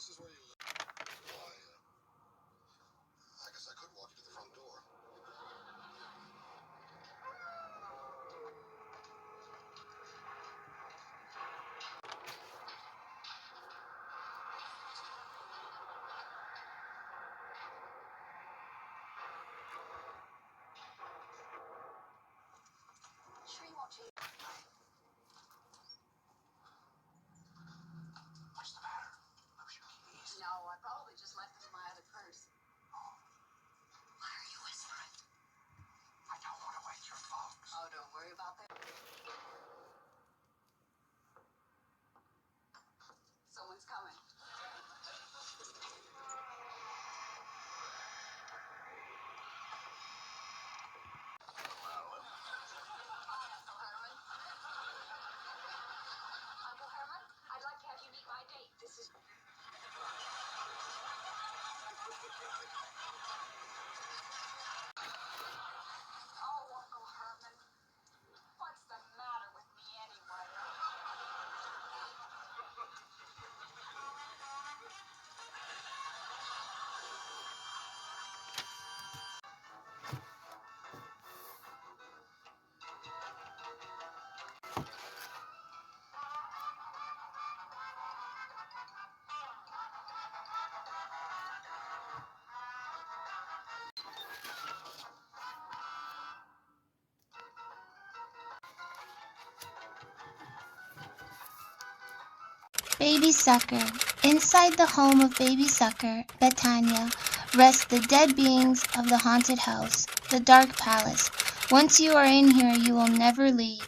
this is where you live? Well, I guess I could walk you to the front door. Sure you won't change? What's the matter? Lose your keys? No, I probably just left them in my other purse. Why are you whispering? I don't want to wake your folks. Oh, don't worry about that. Someone's coming. Uncle Herman, I'd like to have you meet my date. This is... Oh, Uncle Herman, what's the matter with me anyway? Baby Sucker. Inside the home of Baby Sucker, 𝖘𝖕𝖇𝕪𝖉𝖔𝖑𝑑, rest the dead beings of the haunted house, the dark palace. Once you are in here, you will never leave.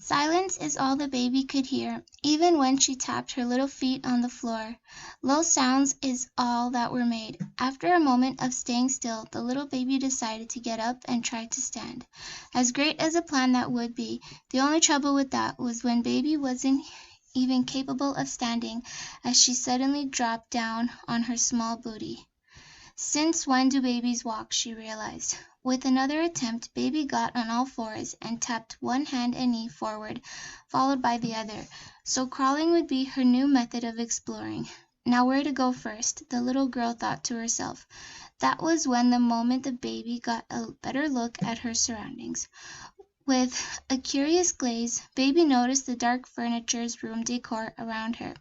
Silence is all the baby could hear, even when she tapped her little feet on the floor. Low sounds is all that were made. After a moment of staying still, the little baby decided to get up and try to stand. As great as a plan that would be, the only trouble with that was when baby wasn't even capable of standing, as she suddenly dropped down on her small booty. Since when do babies walk? She realized. With another attempt, baby got on all fours and tapped one hand and knee forward, followed by the other. So crawling would be her new method of exploring. Now where to go first? The little girl thought to herself. That was when the moment the baby got a better look at her surroundings. With a curious gaze, baby noticed the dark furniture's room decor around her.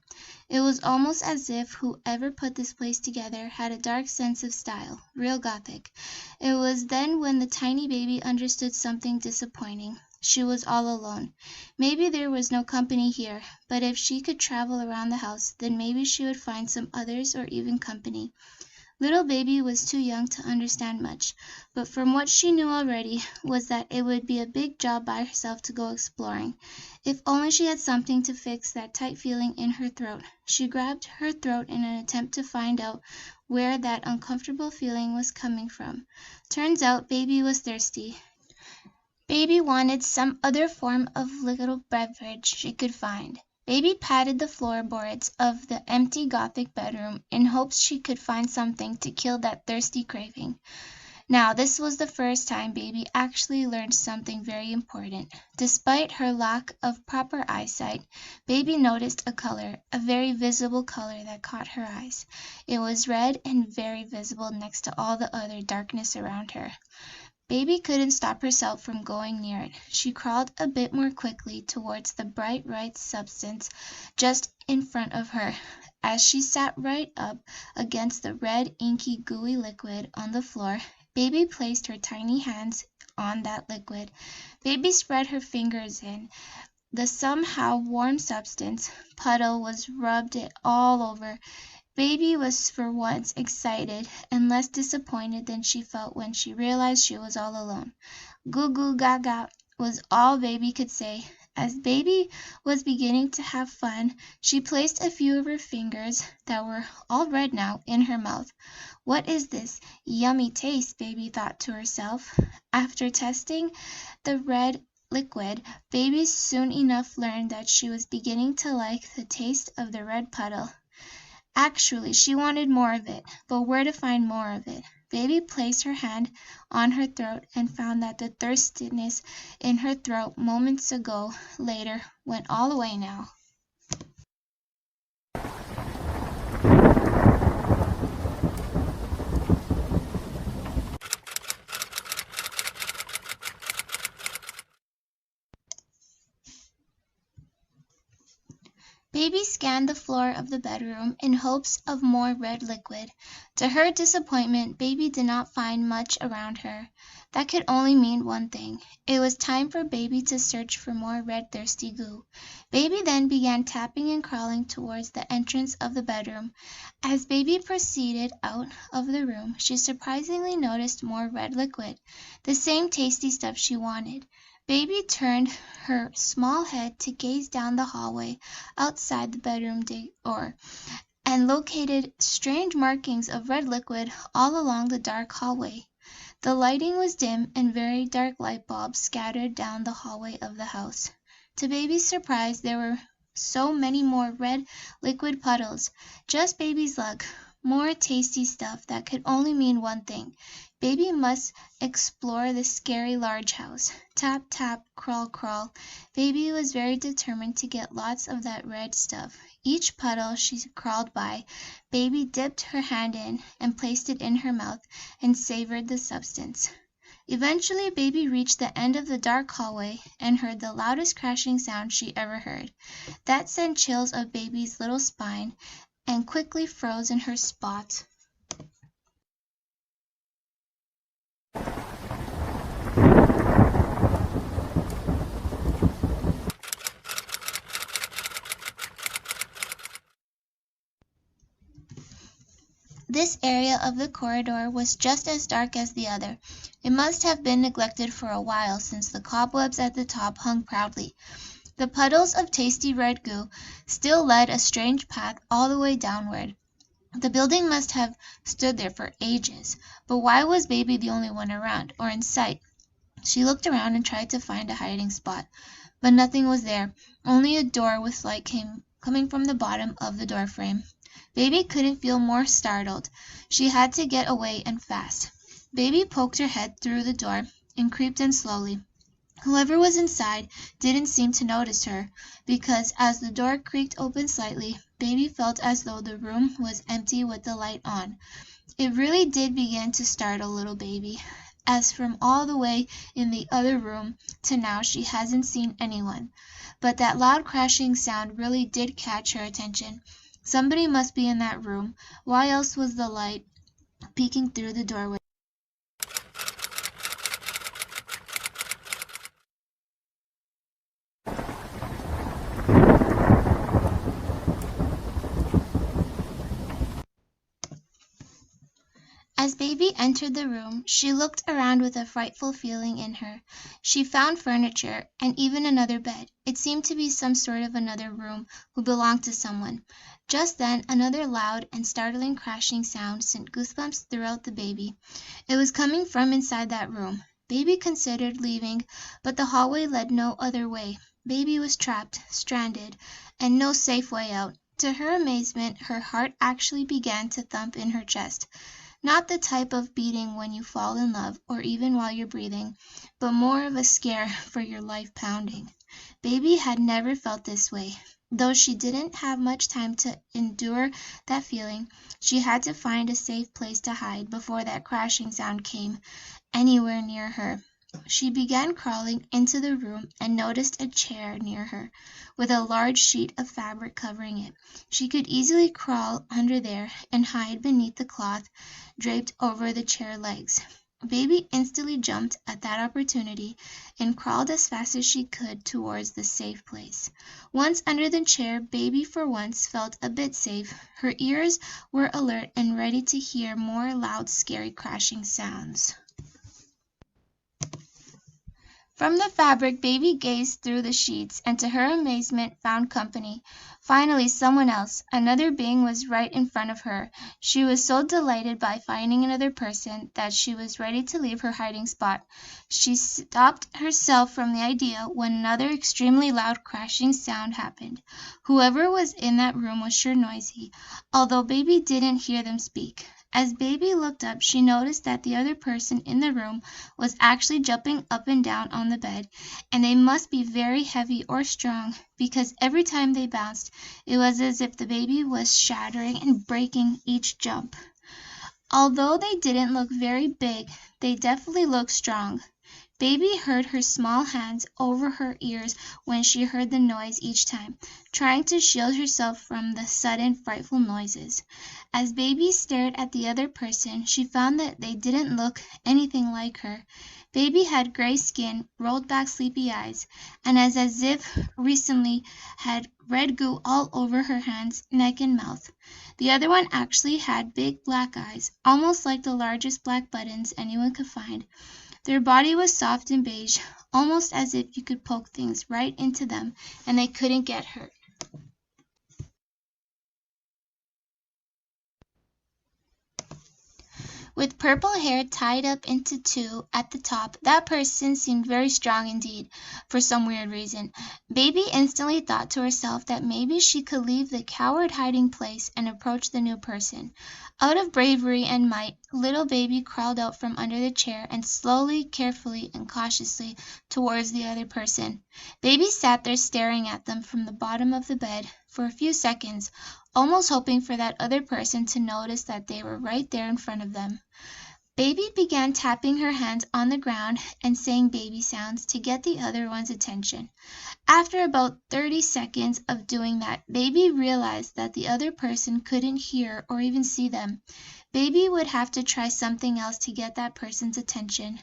It was almost as if whoever put this place together had a dark sense of style, real Gothic. It was then when the tiny baby understood something disappointing. She was all alone. Maybe there was no company here, but if she could travel around the house, then maybe she would find some others or even company. Little baby was too young to understand much, but from what she knew already was that it would be a big job by herself to go exploring. If only she had something to fix that tight feeling in her throat. She grabbed her throat in an attempt to find out where that uncomfortable feeling was coming from. Turns out baby was thirsty. Baby wanted some other form of little beverage she could find. Baby patted the floorboards of the empty Gothic bedroom in hopes she could find something to kill that thirsty craving. Now, this was the first time baby actually learned something very important. Despite her lack of proper eyesight, baby noticed a color, a very visible color that caught her eyes. It was red and very visible next to all the other darkness around her. Baby couldn't stop herself from going near it. She crawled a bit more quickly towards the bright red substance just in front of her. As she sat right up against the red, inky, gooey liquid on the floor, baby placed her tiny hands on that liquid. Baby spread her fingers in. The somehow warm substance puddle was rubbed it all over. Baby was for once excited and less disappointed than she felt when she realized she was all alone. "Goo-goo gaga" was all baby could say. As baby was beginning to have fun, she placed a few of her fingers, that were all red now, in her mouth. What is this yummy taste? Baby thought to herself. After testing the red liquid, baby soon enough learned that she was beginning to like the taste of the red puddle. Actually, she wanted more of it, but where to find more of it? Baby placed her hand on her throat and found that the thirstiness in her throat moments ago later went all away now. Baby scanned the floor of the bedroom in hopes of more red liquid. To her disappointment, Baby did not find much around her. That could only mean one thing. It was time for Baby to search for more red thirsty goo. Baby then began tapping and crawling towards the entrance of the bedroom. As Baby proceeded out of the room, she surprisingly noticed more red liquid, the same tasty stuff she wanted. Baby turned her small head to gaze down the hallway outside the bedroom door, and located strange markings of red liquid all along the dark hallway. The lighting was dim, and very dark light bulbs scattered down the hallway of the house. To Baby's surprise, there were so many more red liquid puddles. Just Baby's luck. More tasty stuff that could only mean one thing. Baby must explore the scary large house. Tap, tap, crawl, crawl. Baby was very determined to get lots of that red stuff. Each puddle she crawled by, Baby dipped her hand in and placed it in her mouth and savored the substance. Eventually Baby reached the end of the dark hallway and heard the loudest crashing sound she ever heard. That sent chills up Baby's little spine and quickly froze in her spot. This area of the corridor was just as dark as the other. It must have been neglected for a while, since the cobwebs at the top hung proudly. The puddles of tasty red goo still led a strange path all the way downward. The building must have stood there for ages. But why was Baby the only one around, or in sight? She looked around and tried to find a hiding spot, but nothing was there, only a door with light coming from the bottom of the door frame. Baby couldn't feel more startled. She had to get away and fast. Baby poked her head through the door and creeped in slowly. Whoever was inside didn't seem to notice her, because as the door creaked open slightly, Baby felt as though the room was empty with the light on. It really did begin to startle little Baby, as from all the way in the other room to now she hasn't seen anyone. But that loud crashing sound really did catch her attention. Somebody must be in that room. Why else was the light peeking through the doorway? As Baby entered the room, she looked around with a frightful feeling in her. She found furniture, and even another bed. It seemed to be some sort of another room who belonged to someone. Just then another loud and startling crashing sound sent goosebumps throughout the Baby. It was coming from inside that room. Baby considered leaving, but the hallway led no other way. Baby was trapped, stranded, and no safe way out. To her amazement, her heart actually began to thump in her chest. Not the type of beating when you fall in love, or even while you're breathing, but more of a scare for your life pounding. Baby had never felt this way. Though she didn't have much time to endure that feeling, she had to find a safe place to hide before that crashing sound came anywhere near her. She began crawling into the room and noticed a chair near her, with a large sheet of fabric covering it. She could easily crawl under there and hide beneath the cloth draped over the chair legs. Baby instantly jumped at that opportunity and crawled as fast as she could towards the safe place. Once under the chair, Baby for once felt a bit safe. Her ears were alert and ready to hear more loud, scary crashing sounds. From the fabric, baby gazed through the sheets, and to her amazement found company. Finally someone else, another being, was right in front of her. She was so delighted by finding another person that she was ready to leave her hiding spot. She stopped herself from the idea when another extremely loud crashing sound happened. Whoever was in that room was sure noisy, although baby didn't hear them speak. As baby looked up, she noticed that the other person in the room was actually jumping up and down on the bed, and they must be very heavy or strong, because every time they bounced, it was as if the baby was shattering and breaking each jump. Although they didn't look very big, they definitely looked strong. Baby heard her small hands over her ears when she heard the noise each time, trying to shield herself from the sudden frightful noises. As baby stared at the other person, she found that they didn't look anything like her. Baby had gray skin, rolled back sleepy eyes, and as if recently had red goo all over her hands, neck, and mouth. The other one actually had big black eyes, almost like the largest black buttons anyone could find. Their body was soft and beige, almost as if you could poke things right into them and they couldn't get hurt. With purple hair tied up into two at the top, that person seemed very strong indeed, for some weird reason. Baby instantly thought to herself that maybe she could leave the coward hiding place and approach the new person. Out of bravery and might, little baby crawled out from under the chair and slowly, carefully, and cautiously towards the other person. Baby sat there staring at them from the bottom of the bed for a few seconds, almost hoping for that other person to notice that they were right there in front of them. Baby began tapping her hands on the ground and saying baby sounds to get the other one's attention. After about 30 seconds of doing that, baby realized that the other person couldn't hear or even see them. Baby would have to try something else to get that person's attention.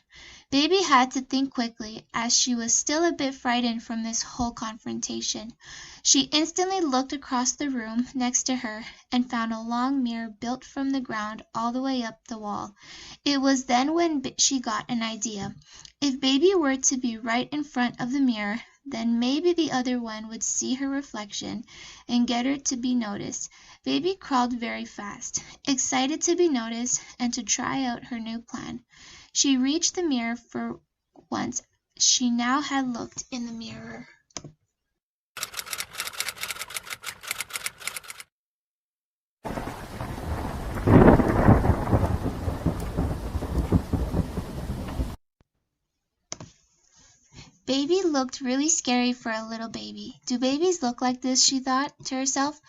Baby had to think quickly, as she was still a bit frightened from this whole confrontation. She instantly looked across the room next to her and found a long mirror built from the ground all the way up the wall. It was then when she got an idea. If baby were to be right in front of the mirror, then maybe the other one would see her reflection and get her to be noticed. Baby crawled very fast, excited to be noticed and to try out her new plan. She reached the mirror for once. She now had looked in the mirror. Baby looked really scary for a little baby. Do babies look like this, she thought to herself.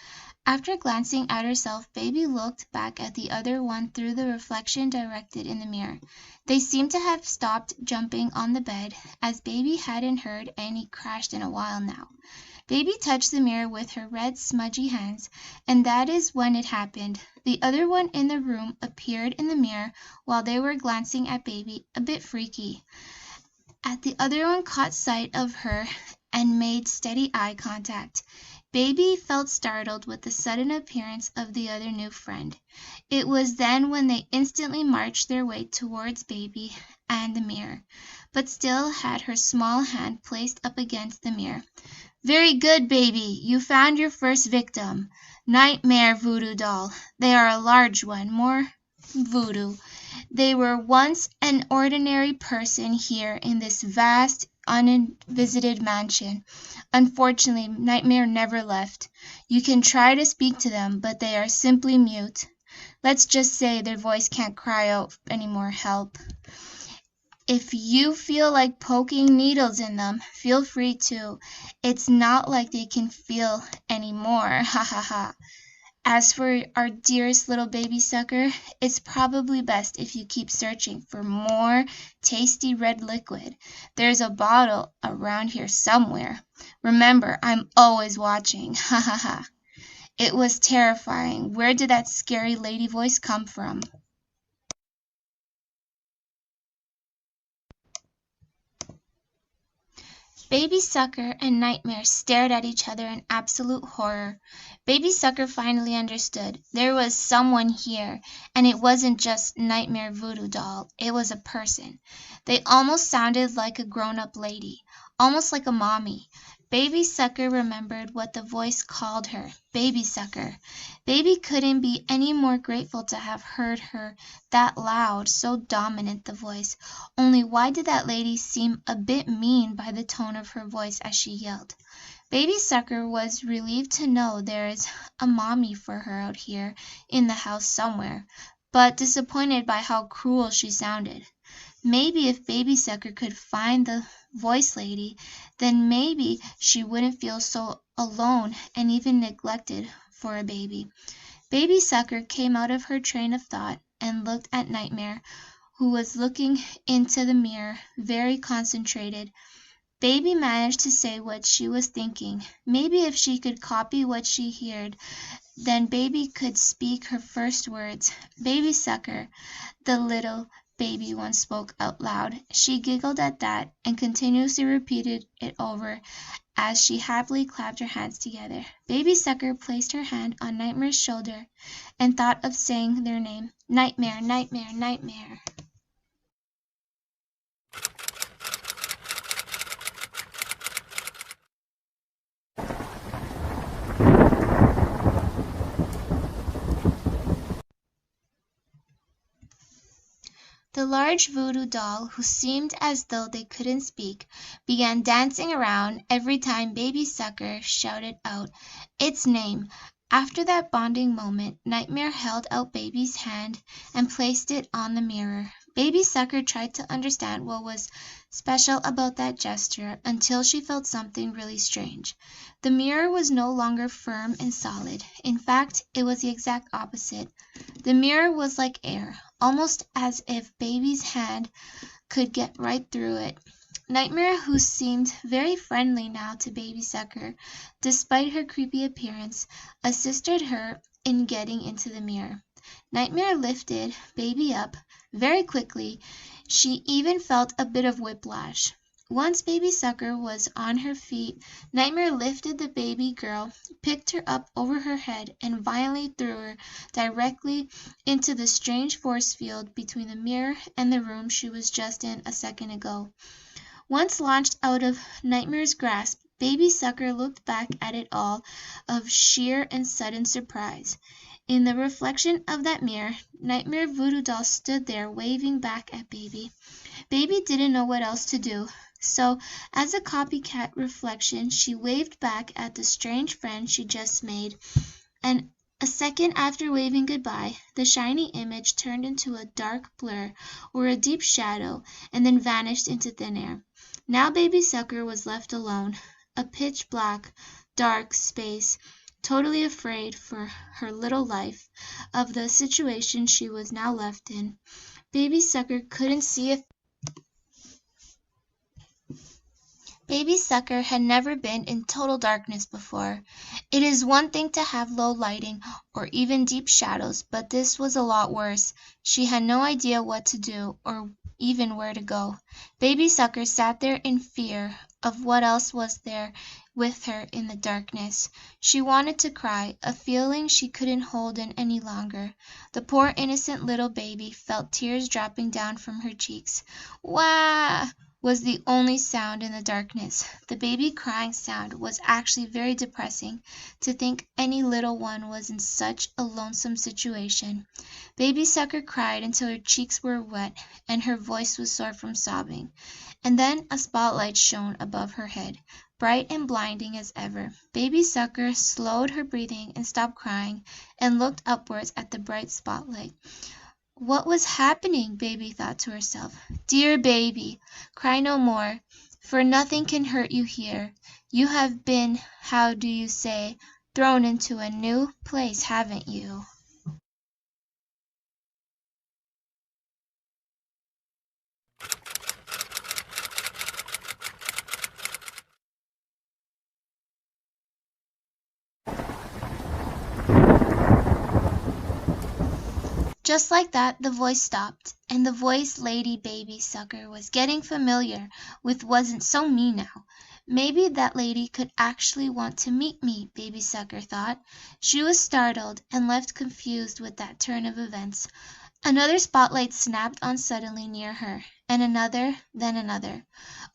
After glancing at herself, baby looked back at the other one through the reflection directed in the mirror. They seemed to have stopped jumping on the bed, as baby hadn't heard any crash in a while now. Baby touched the mirror with her red, smudgy hands, and that is when it happened. The other one in the room appeared in the mirror while they were glancing at baby, a bit freaky. The other one caught sight of her and made steady eye contact. Baby felt startled with the sudden appearance of the other new friend. It was then when they instantly marched their way towards baby and the mirror, but still had her small hand placed up against the mirror. "Very good, baby. You found your first victim. Nightmare voodoo doll. They are a large one, more voodoo. They were once an ordinary person here in this vast, unvisited mansion. Unfortunately, Nightmare never left. You can try to speak to them, but they are simply mute. Let's just say their voice can't cry out any more help. If you feel like poking needles in them, feel free to. It's not like they can feel any more, ha ha ha. As for our dearest little baby sucker, it's probably best if you keep searching for more tasty red liquid. There's a bottle around here somewhere. Remember, I'm always watching, ha ha ha." It was terrifying. Where did that scary lady voice come from? Baby Sucker and Nightmare stared at each other in absolute horror. Baby Sucker finally understood. There was someone here, and it wasn't just Nightmare Voodoo Doll. It was a person. They almost sounded like a grown-up lady, almost like a mommy. Baby Sucker remembered what the voice called her, Baby Sucker. Baby couldn't be any more grateful to have heard her that loud, so dominant the voice. Only why did that lady seem a bit mean by the tone of her voice as she yelled? Baby Sucker was relieved to know there is a mommy for her out here in the house somewhere, but disappointed by how cruel she sounded. Maybe if Baby Sucker could find the voice lady, then maybe she wouldn't feel so alone and even neglected for a baby. Baby Sucker came out of her train of thought and looked at Nightmare, who was looking into the mirror, very concentrated. Baby managed to say what she was thinking. Maybe if she could copy what she heard, then Baby could speak her first words. Baby Sucker, the little baby once spoke out loud. She giggled at that and continuously repeated it over as she happily clapped her hands together. Baby Sucker placed her hand on Nightmare's shoulder and thought of saying their name. Nightmare, Nightmare, Nightmare. The large voodoo doll, who seemed as though they couldn't speak, began dancing around every time Baby Sucker shouted out its name. After that bonding moment, Nightmare held out Baby's hand and placed it on the mirror. Baby Sucker tried to understand what was special about that gesture until she felt something really strange. The mirror was no longer firm and solid. In fact, it was the exact opposite. The mirror was like air, almost as if Baby's hand could get right through it. Nightmare, who seemed very friendly now to Baby Sucker, despite her creepy appearance, assisted her in getting into the mirror. Nightmare lifted Baby up very quickly. She even felt a bit of whiplash. Once Baby Sucker was on her feet, Nightmare lifted the baby girl, picked her up over her head, and violently threw her directly into the strange force field between the mirror and the room she was just in a second ago. Once launched out of Nightmare's grasp, Baby Sucker looked back at it all of sheer and sudden surprise. In the reflection of that mirror, Nightmare Voodoo Doll stood there waving back at Baby. Baby didn't know what else to do, so as a copycat reflection she waved back at the strange friend she just made, and a second after waving goodbye, the shiny image turned into a dark blur or a deep shadow and then vanished into thin air. Now Baby Sucker was left alone, a pitch black, dark space, totally afraid for her little life of the situation she was now left in. Baby Sucker couldn't see a Baby Sucker had never been in total darkness before. It is one thing to have low lighting or even deep shadows, but this was a lot worse. She had no idea what to do or even where to go. Baby Sucker sat there in fear of what else was there with her in the darkness. She wanted to cry, a feeling she couldn't hold in any longer. The poor innocent little baby felt tears dropping down from her cheeks. Wah! Was the only sound in the darkness. The baby crying sound was actually very depressing. To think any little one was in such a lonesome situation. Baby Sucker cried until her cheeks were wet and her voice was sore from sobbing. And then a spotlight shone above her head, bright and blinding as ever. Baby Sucker slowed her breathing and stopped crying and looked upwards at the bright spotlight. What was happening? Baby thought to herself. Dear baby, cry no more, for nothing can hurt you here. You have been, how do you say, thrown into a new place, haven't you? Just like that, the voice stopped, and the voice Lady Baby Sucker was getting familiar with wasn't so mean now. Maybe that lady could actually want to meet me, Baby Sucker thought. She was startled and left confused with that turn of events. Another spotlight snapped on suddenly near her, and another, then another.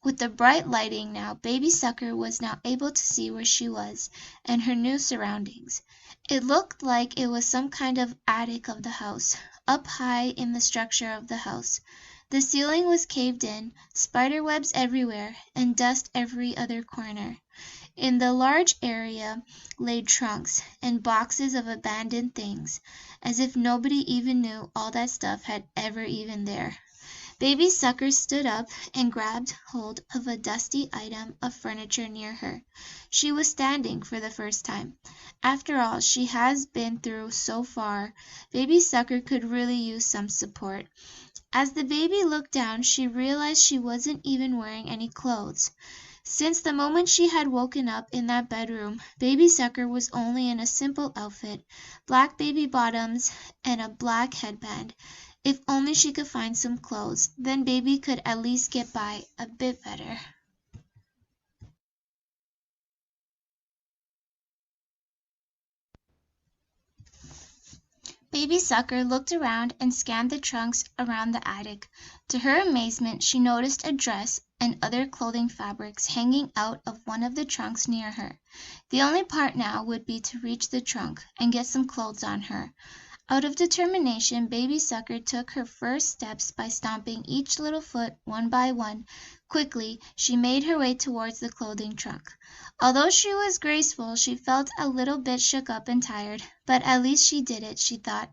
With the bright lighting now, Baby Sucker was now able to see where she was, and her new surroundings. It looked like it was some kind of attic of the house, up high in the structure of the house. The ceiling was caved in, spider webs everywhere, and dust every other corner. In the large area lay trunks and boxes of abandoned things, as if nobody even knew all that stuff had ever even there. Baby Sucker stood up and grabbed hold of a dusty item of furniture near her. She was standing for the first time. After all she has been through so far, Baby Sucker could really use some support. As the baby looked down, she realized she wasn't even wearing any clothes. Since the moment she had woken up in that bedroom, Baby Sucker was only in a simple outfit, black baby bottoms and a black headband. If only she could find some clothes, then Baby could at least get by a bit better. Baby Sucker looked around and scanned the trunks around the attic. To her amazement, she noticed a dress and other clothing fabrics hanging out of one of the trunks near her. The only part now would be to reach the trunk and get some clothes on her. Out of determination, Baby Sucker took her first steps by stomping each little foot one by one. Quickly she made her way towards the clothing trunk. Although she was graceful, she felt a little bit shook up and tired, but at least she did it, she thought.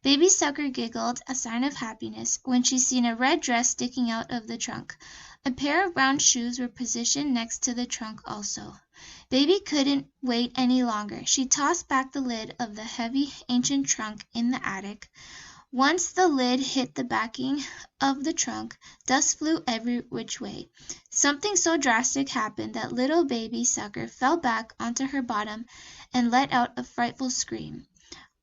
Baby Sucker giggled, a sign of happiness, when she seen a red dress sticking out of the trunk. A pair of brown shoes were positioned next to the trunk also. Baby couldn't wait any longer. She tossed back the lid of the heavy, ancient trunk in the attic. Once the lid hit the backing of the trunk, dust flew every which way. Something so drastic happened that little Baby Sucker fell back onto her bottom and let out a frightful scream.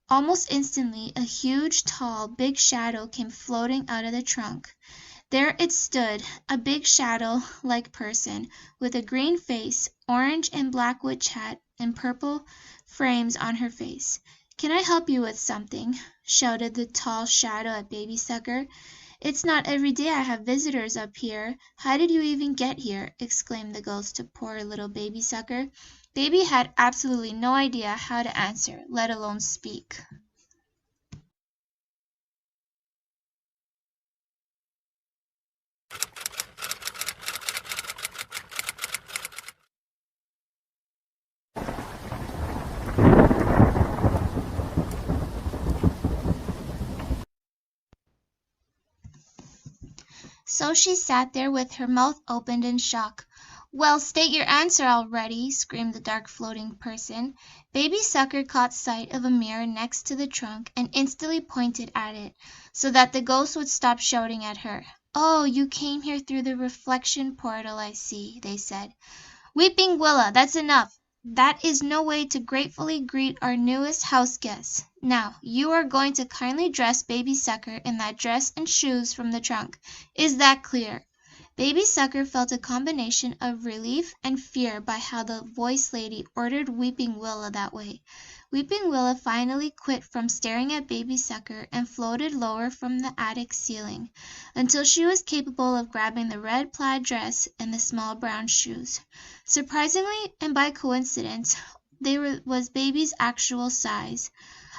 Almost instantly a huge, tall, big shadow came floating out of the trunk. There it stood, a big shadow-like person, with a green face, orange and black witch hat, and purple frames on her face. "Can I help you with something?" shouted the tall shadow at Baby Sucker. "It's not every day I have visitors up here. How did you even get here?" exclaimed the ghost to poor little Baby Sucker. Baby had absolutely no idea how to answer, let alone speak. So she sat there with her mouth opened in shock. "Well, state your answer already!" screamed the dark floating person. Baby Sucker caught sight of a mirror next to the trunk and instantly pointed at it, so that the ghost would stop shouting at her. "Oh, you came here through the reflection portal, I see," they said. "Weeping Willow, that's enough! That is no way to gratefully greet our newest house guest. Now, you are going to kindly dress Baby Sucker in that dress and shoes from the trunk. Is that clear?" Baby Sucker felt a combination of relief and fear by how the voice lady ordered Weeping Willow that way. Weeping Willow finally quit from staring at Baby Sucker and floated lower from the attic ceiling, until she was capable of grabbing the red plaid dress and the small brown shoes. Surprisingly, and by coincidence, was Baby's actual size.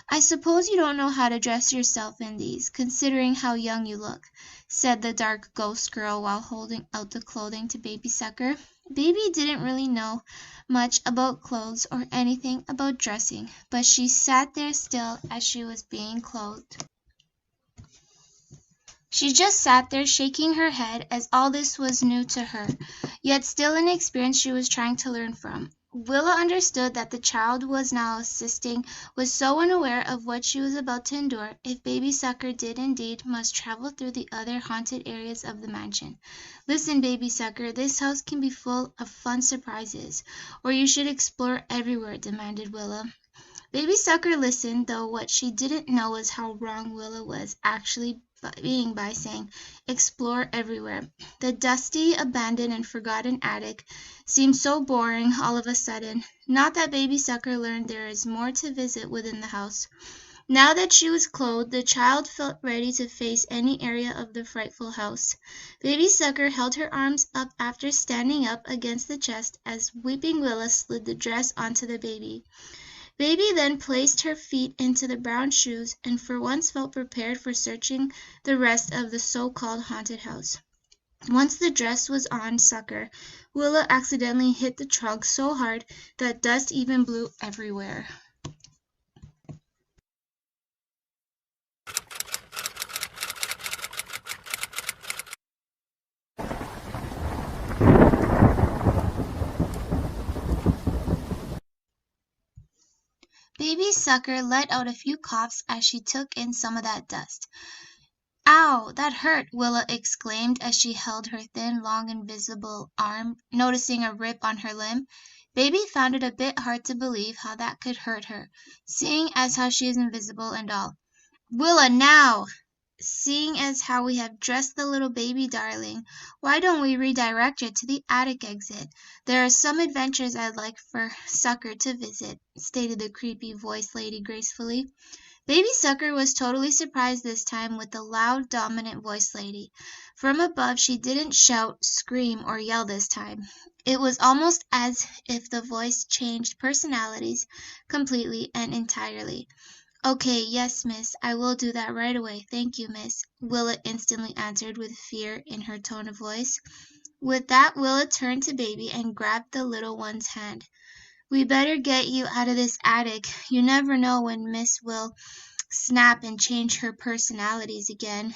"I suppose you don't know how to dress yourself in these, considering how young you look," said the dark ghost girl while holding out the clothing to Baby Sucker. Baby didn't really know much about clothes or anything about dressing, but she sat there still as she was being clothed. She just sat there shaking her head, as all this was new to her, yet still an experience she was trying to learn from. Willow understood that the child who was now assisting was so unaware of what she was about to endure if Baby Sucker did indeed must travel through the other haunted areas of the mansion. "Listen, Baby Sucker, this house can be full of fun surprises, or you should explore everywhere," demanded Willow. Baby Sucker listened, though what she didn't know was how wrong Willow was actually by saying, "Explore everywhere." The dusty, abandoned, and forgotten attic seemed so boring all of a sudden. Not that Baby Sucker learned there is more to visit within the house. Now that she was clothed, the child felt ready to face any area of the frightful house. Baby Sucker held her arms up after standing up against the chest as Weeping Willow slid the dress onto the baby. Baby then placed her feet into the brown shoes and for once felt prepared for searching the rest of the so-called haunted house. Once the dress was on Sucker, Willow accidentally hit the trunk so hard that dust even blew everywhere. Baby Sucker let out a few coughs as she took in some of that dust. "Ow, that hurt!" Willa exclaimed as she held her thin, long, invisible arm, noticing a rip on her limb. Baby found it a bit hard to believe how that could hurt her, seeing as how she is invisible and all. "Willa, now! Seeing as how we have dressed the little baby darling, why don't we redirect her to the attic exit? There are some adventures I'd like for Sucker to visit," stated the creepy voice lady gracefully. Baby Sucker was totally surprised this time with the loud, dominant voice lady. From above she didn't shout, scream, or yell this time. It was almost as if the voice changed personalities completely and entirely. "Okay, yes, miss, I will do that right away, thank you, miss," Willa instantly answered with fear in her tone of voice. With that Willa turned to Baby and grabbed the little one's hand. "We better get you out of this attic. You never know when Miss will snap and change her personalities again.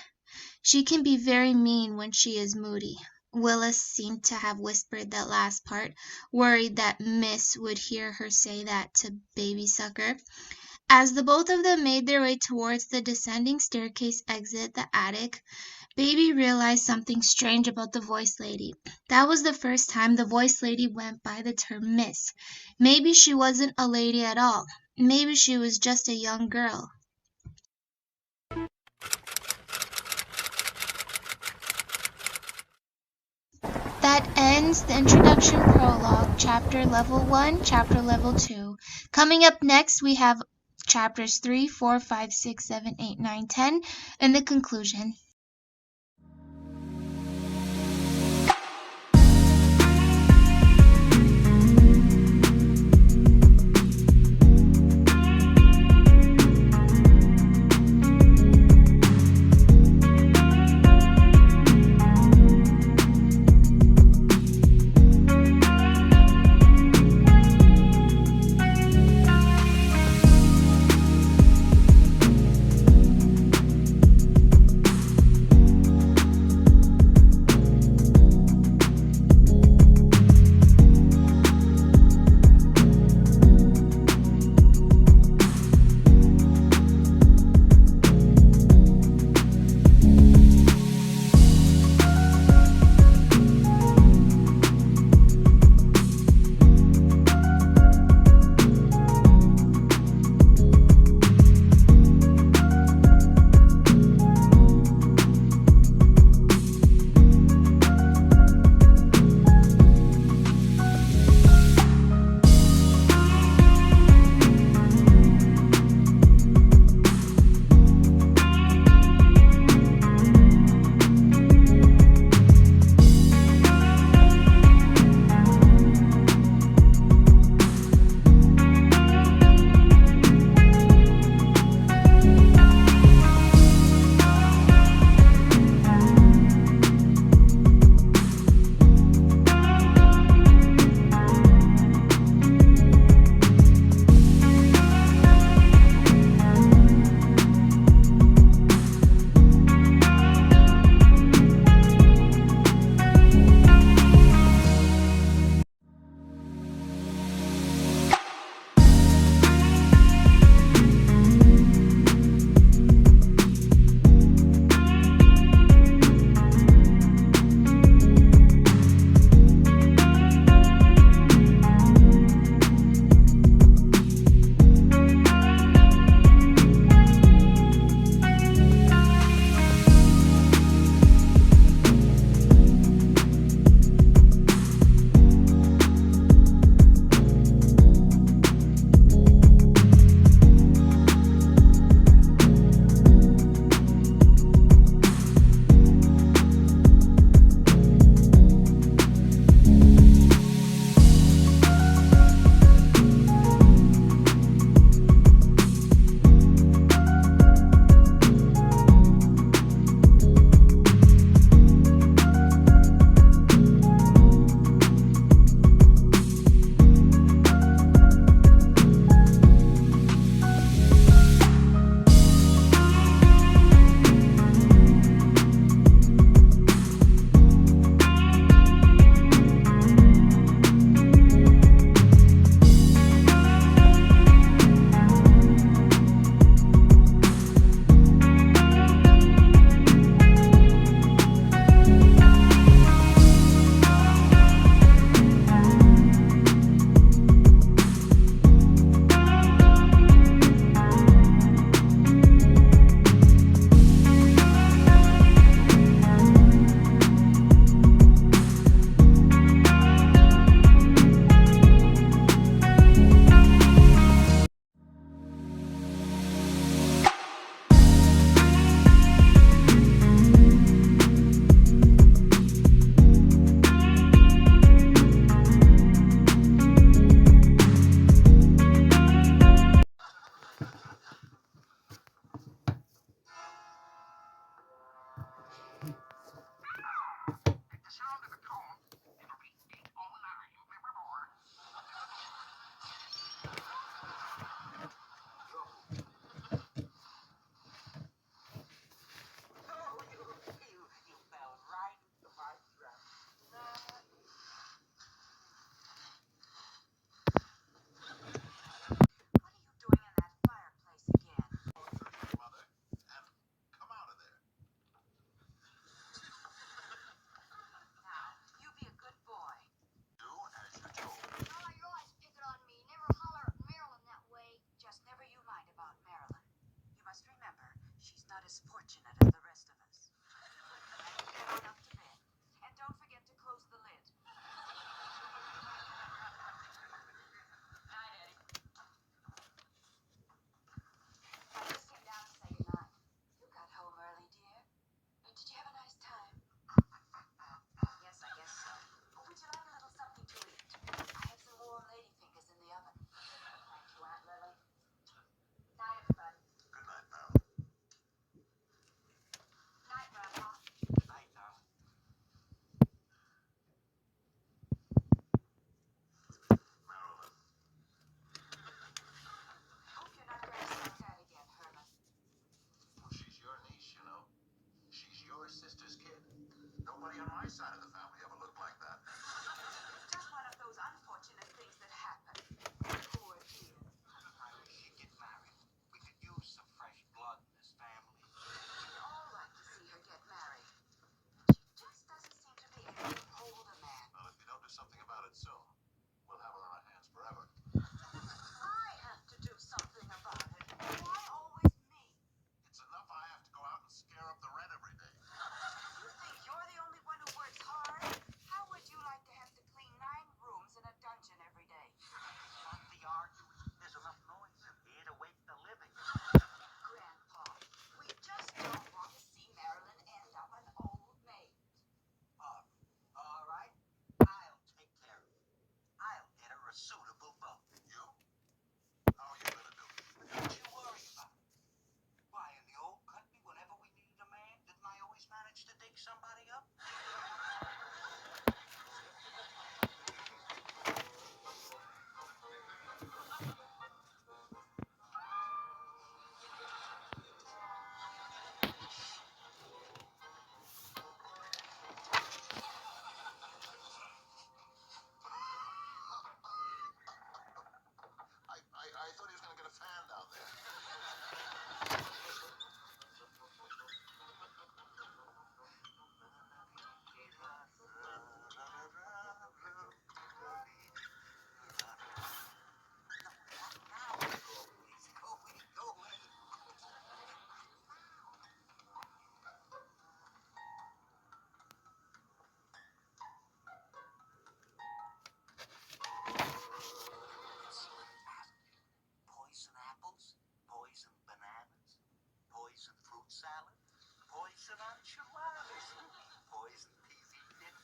She can be very mean when she is moody." Willa seemed to have whispered that last part, worried that Miss would hear her say that to Baby Sucker. As the both of them made their way towards the descending staircase exit the attic, Baby realized something strange about the voice lady. That was the first time the voice lady went by the term Miss. Maybe she wasn't a lady at all. Maybe she was just a young girl. That ends the introduction prologue, chapter level 1, chapter level 2. Coming up next, we have chapters 3, 4, 5, 6, 7, 8, 9, 10, and the conclusion. every side of the family ever looked like that. It's just one of those unfortunate things that happen. Poor kid. I wish she'd get married. We could use some fresh blood in this family. We'd all like to see her get married. She just doesn't seem to be able to hold a man. Well, if we don't do something about it soon, we'll have her on our hands forever. I have to do something about it. Why always me? It's enough I have to go out and scare up the rent every day. You think you're the only one who works hard? How would you like to have to clean 9 rooms in a dungeon every day? Not the arguing. There's enough noise in here to wake the living. Grandpa, we just don't want to see Marilyn end up an old maid. All right. I'll take care of it. I'll get her a suitable boat. You? How are you gonna do it? Don't you worry about it. Why, in the old country, whenever we needed a man, didn't I always manage to dig somebody up? I thought he was gonna get a fan down there. Poison apples, poison bananas, poison fruit salad, poison enchiladas, poison PV dip.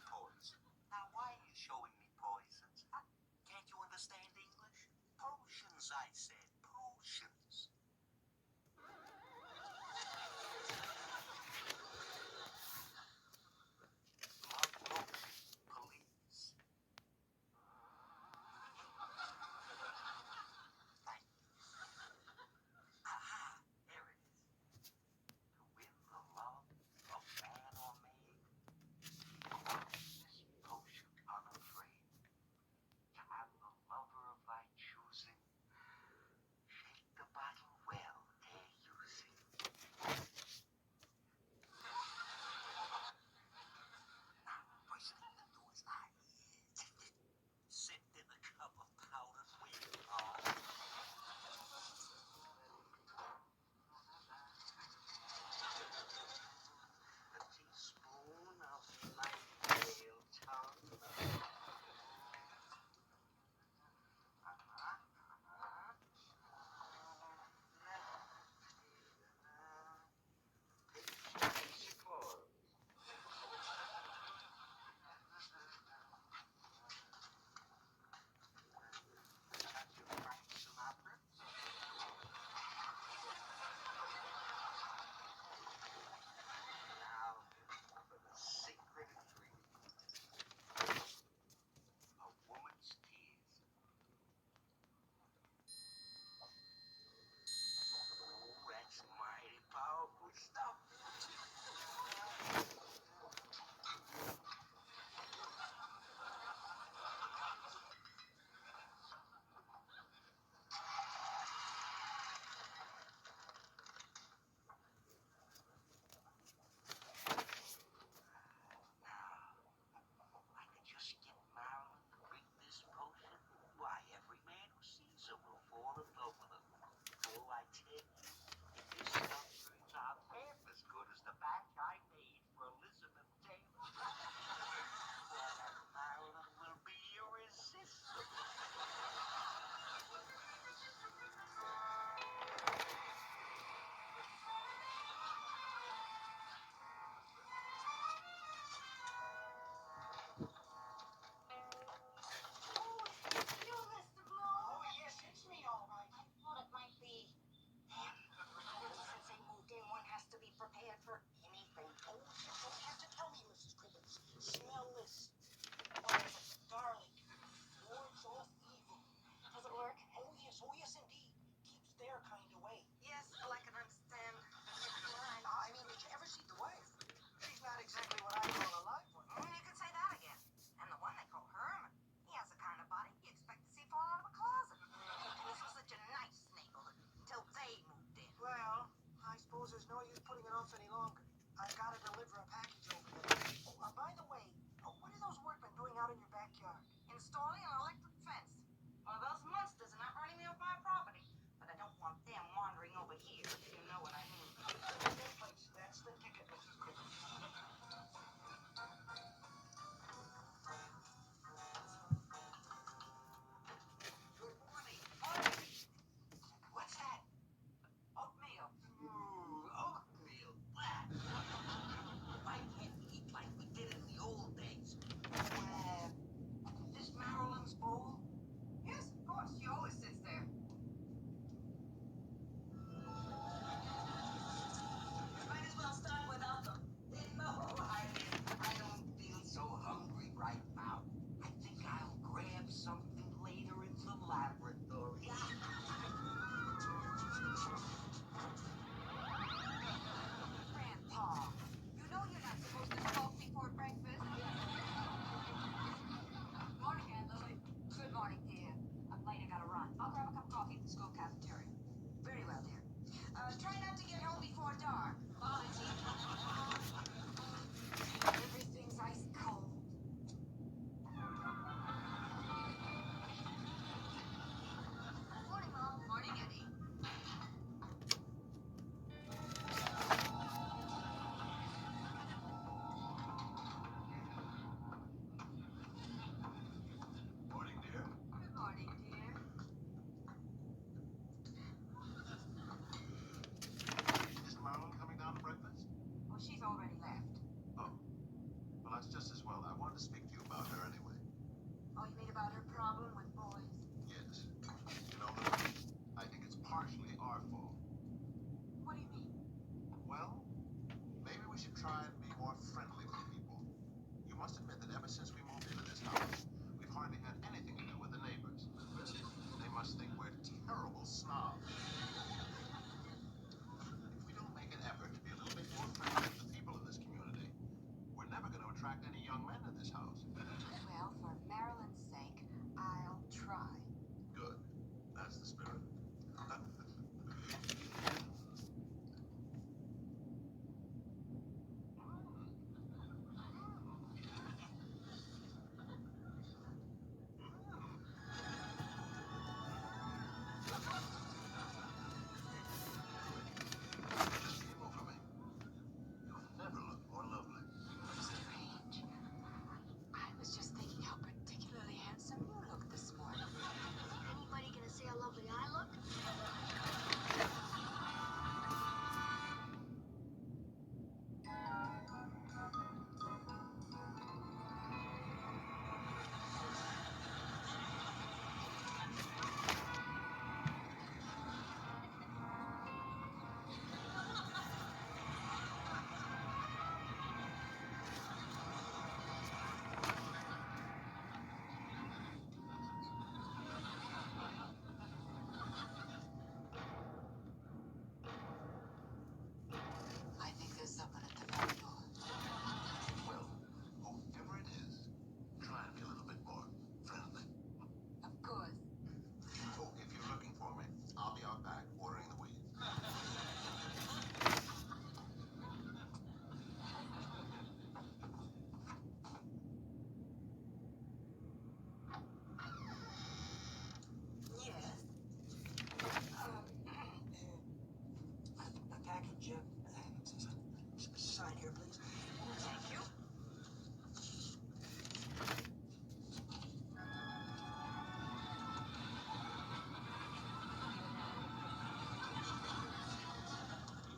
Poison. Now, why are you showing me poisons? Huh? Can't you understand English? Potions, I said. Potions. Love potion, please. Thank you. Aha, here it is. To win the love of man or maid, this potion unafraid. To have the lover of thy choosing, installing an electric fence. Well, those monsters are not running me off my property, but I don't want them wandering over here, if you know what I mean. That's the ticket, Mrs. Griffin. Good morning. What's that? Oatmeal. Oatmeal. Why can't we eat like we did in the old days? This Marilyn's bowl? Yes, of course. She always sits there. Might as well start without them. No, I don't feel so hungry right now. I think I'll grab something later in the laboratory. Grandpa, you know you're not supposed to smoke before breakfast. Morning, Aunt Lily. Good morning, dear. I'm late. I gotta run. I'll grab a cup of coffee at the school cafeteria. Very well, dear. Try not to get home before dark. Bye, dear. Everything's ice cold. Morning, Mom. Morning, Eddie. Morning, dear. Good morning, dear. Isn't Marilyn coming down to breakfast? Well, she's already left. Oh. Well, that's just as well. I wanted to speak to you about her anyway. Oh, you mean about her problem with boys? Yes. You know, Lily, I think it's partially our fault. What do you mean? Well, maybe we should try and be more friendly with people. You must admit that ever since we moved into this house, we've hardly had anything to do with the neighbors. They must think we're terrible snobs. If we don't make an effort to be a little bit more friendly with the people in this community, we're never going to attract any young men to this house. Well, for Marilyn's sake, I'll try. Good. That's the spirit. Just came over me. You've never looked more lovely. Strange. I was just thinking how particularly handsome you look this morning. Anybody gonna say how lovely I look? I think there's someone at the front door. Well, whoever it is, try and be a little bit more friendly. Of course. Oh, if you're looking for me, I'll be out back watering the weeds. Yes. A package of... sign here, please. Thank you.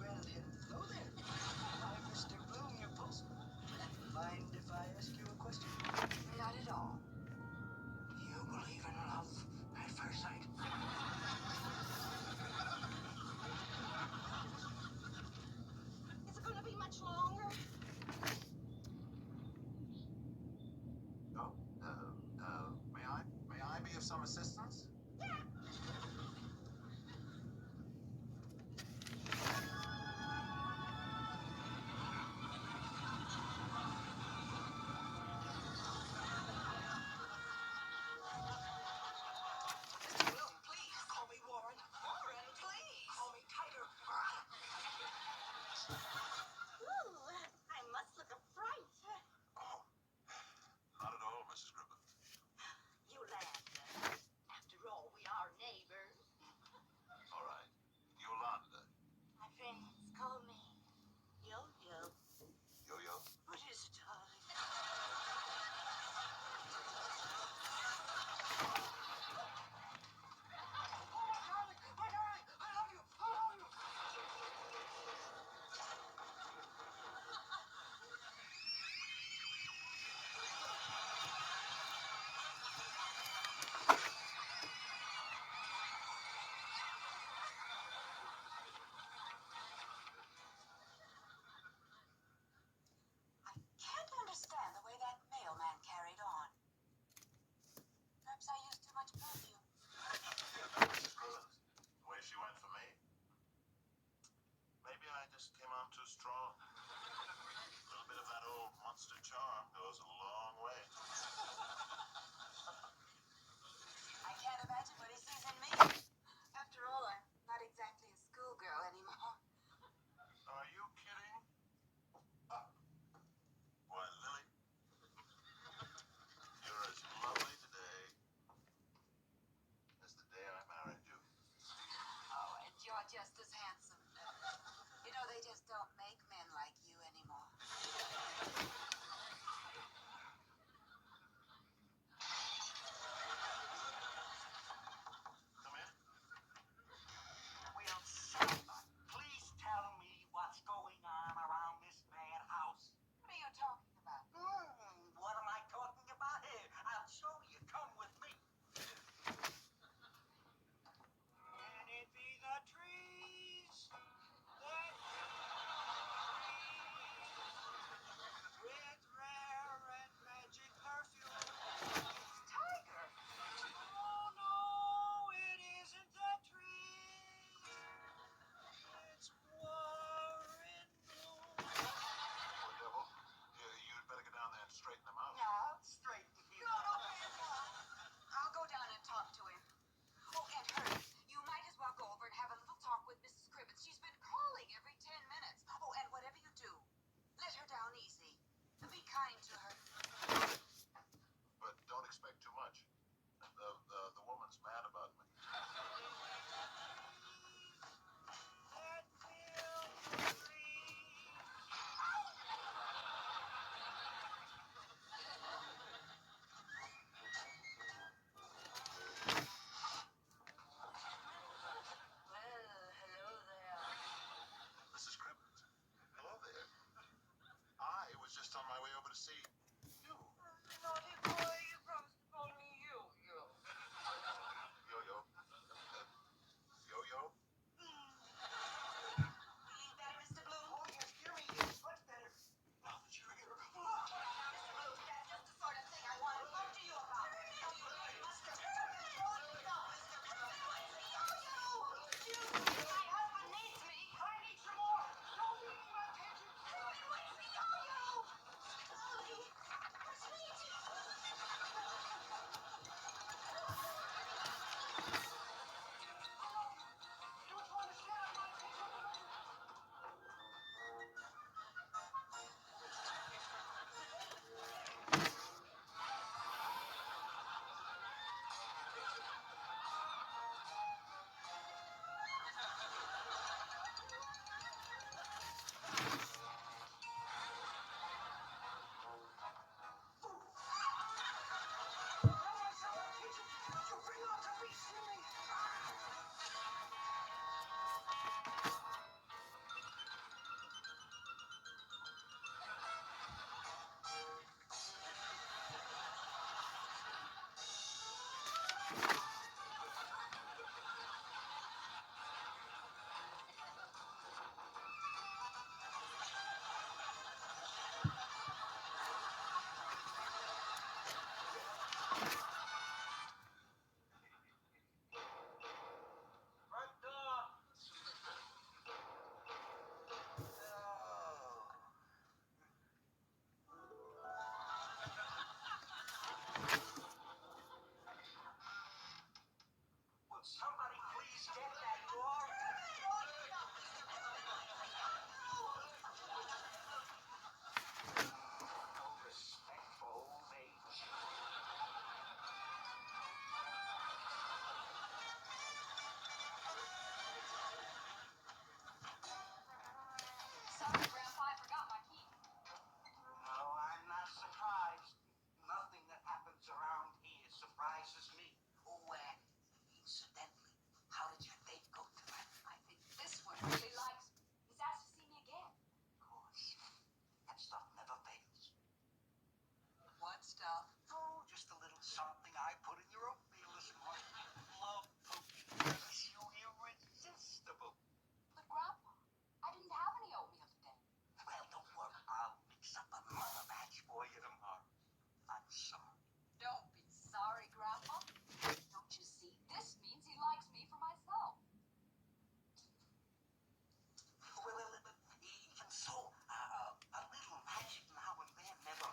Well, hello there. I'm Mr. Bloom, your postman. Mind if I ask you a question? Not at all. You believe in love at first sight? Is it gonna be much longer? Oh, may I be of some assistance? Mr. Bloom, please call me Warren. Warren, please. Call me Tiger. Ooh, I must look a fright. Oh, not at all, Mrs. Griffin. charm goes a long way. I can't imagine what he sees in me. After all, I'm not exactly a schoolgirl anymore. Are you kidding? Why, Lily, you're as lovely today as the day I married you. Oh, and you're just as handsome. You know, they just don't make men like you anymore. Come in. Will somebody please tell me what's going on around this madhouse? What are you talking about? What am I talking about here? I'll show you. Come with me. Can it be the trees that with rare and magic perfume? Tiger! Oh no, it isn't the trees. It's Warren Bloom. Poor devil. You'd better get down there and straighten them out. Now, straight to him. I'll go down and talk to him. Oh, and hurry. You might as well go over and have a little talk with Mrs. Cribbins. She's been calling every 10 minutes. Oh, and whatever you do, let her down easy. Be kind to her. But don't expect too much. The woman's mad about me. That fill the trees. Well, hello there. Mrs. Cribbins. Hello there. I was just on my way over to see you. Naughty boy, you promised to call me Yo-Yo. Yo-Yo. Yo-Yo? Feeling better, Mr. Bloom? Oh, yes, dear me, it's much better. Now that you're here. Mr. Bloom, that's just the sort of thing I want to talk to you about. You must have heard it. No, Mr. Bloom. Yo-Yo! My husband needs me. I need some more. Don't give me my attention. Where's the Yo-Yo? Ollie, sweet. Don't you understand? I'm not attention. You bring out the beast in me. Front door. Will somebody please get that door? No respect for old age. Sorry, Grandpa, I forgot my key. No, I'm not surprised. Nothing that happens around here surprises me. Oh, incidentally, how did your date go tonight? I think this one really likes me. He's asked to see me again. Of course. That stuff never fails. What stuff? Oh, just a little something I put in your oatmeal this morning. Love potion. Makes you irresistible. But, Grandpa, I didn't have any oatmeal today. Well, don't worry. I'll mix up another batch for you tomorrow. I'm sorry. Don't be sorry, Grandpa. Don't you see? This means he likes me for myself. Well, even so, a little magic now and then never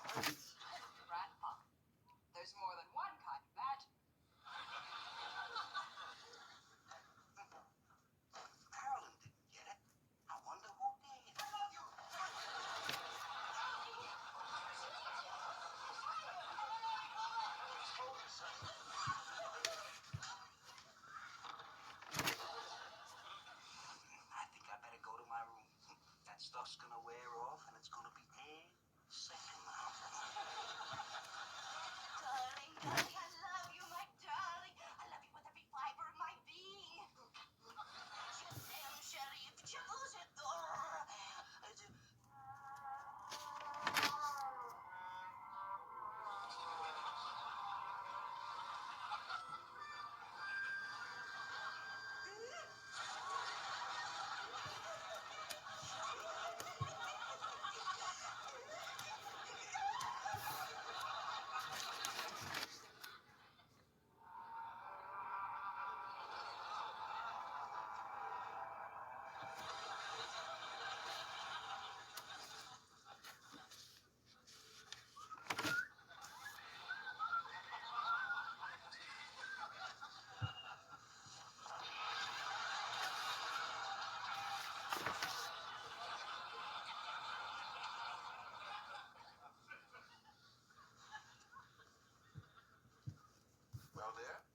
there?